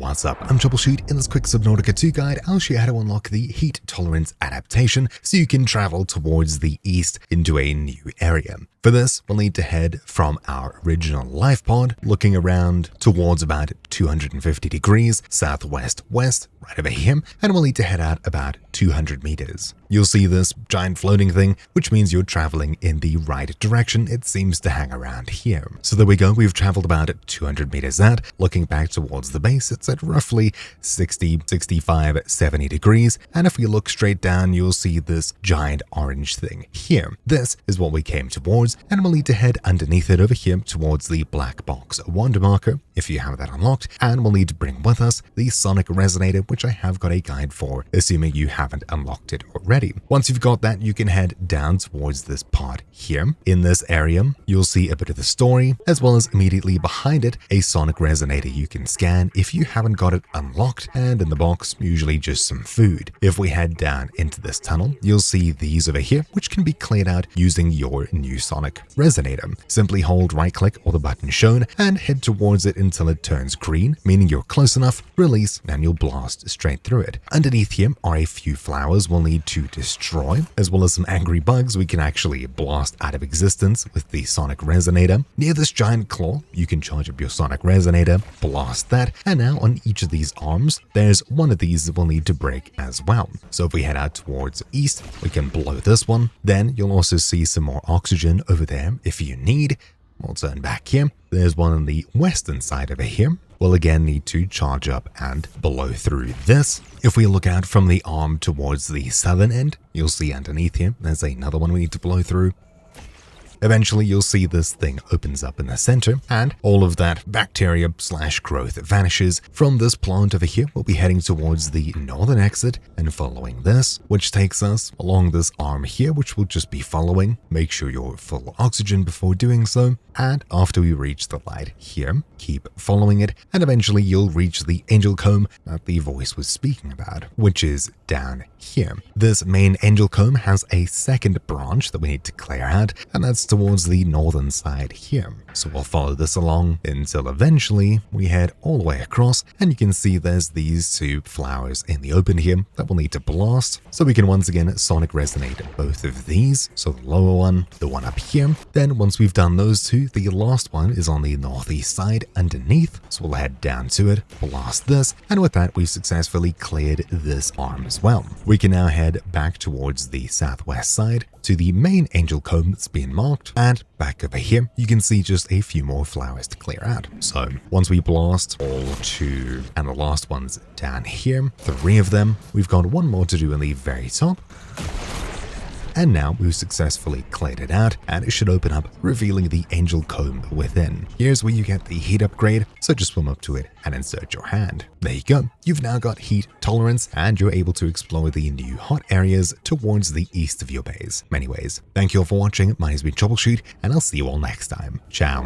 What's up? I'm Troubleshoot. In this quick Subnautica 2 guide, I'll show you how to unlock the heat tolerance adaptation so you can travel towards the east into a new area. For this, we'll need to head from our original life pod, looking around towards about 250 degrees southwest west, right over here, and we'll need to head out about 200 meters. You'll see this giant floating thing, which means you're traveling in the right direction. It seems to hang around here. So there we go. We've traveled about 200 meters out. Looking back towards the base, it's at roughly 60, 65, 70 degrees. And if we look straight down, you'll see this giant orange thing here. This is what we came towards, and we'll need to head underneath it over here towards the black box wander marker, if you have that unlocked, and we'll need to bring with us the sonic resonator, which I have got a guide for, assuming you haven't unlocked it already. Once you've got that, you can head down towards this pod here. In this area, you'll see a bit of the story, as well as immediately behind it, a sonic resonator you can scan if you haven't got it unlocked, and in the box, usually just some food. If we head down into this tunnel, you'll see these over here, which can be cleared out using your new sonic resonator. Simply hold right click or the button shown and head towards it until it turns green, meaning you're close enough, release, and you'll blast straight through it. Underneath here are a few flowers we'll need to destroy, as well as some angry bugs we can actually blast out of existence with the sonic resonator. Near this giant claw, you can charge up your sonic resonator, blast that, and now on each of these arms, there's one of these that we'll need to break as well. So if we head out towards east, we can blow this one. Then you'll also see some more oxygen over there if you need. We'll turn back here. There's one on the western side over here. We'll again need to charge up and blow through this. If we look out from the arm towards the southern end, you'll see underneath here, there's another one we need to blow through. Eventually, you'll see this thing opens up in the center, and all of that bacteria/growth vanishes. From this plant over here, we'll be heading towards the northern exit and following this, which takes us along this arm here, which we'll just be following. Make sure you're full oxygen before doing so. And after we reach the light here, keep following it, and eventually you'll reach the angel comb that the voice was speaking about, which is down here. This main angel comb has a second branch that we need to clear out, and that's towards the northern side here. So we'll follow this along until eventually we head all the way across, and you can see there's these two flowers in the open here that we'll need to blast. So we can once again sonic resonate both of these, so the lower one, the one up here. Then once we've done those two, the last one is on the northeast side underneath, so we'll head down to it, blast this, and with that we've successfully cleared this arm as well. We can now head back towards the southwest side to the main angel comb that's been marked, and back over here you can see just a few more flowers to clear out. So once we blast all two, and the last one's down here, 3 of them, we've got one more to do in the very top. And now we've successfully cleared it out, and it should open up, revealing the angel comb within. Here's where you get the heat upgrade, so just swim up to it and insert your hand. There you go. You've now got heat tolerance, and you're able to explore the new hot areas towards the east of your base. Anyways, thank you all for watching. My name's been Troubleshoot, and I'll see you all next time. Ciao.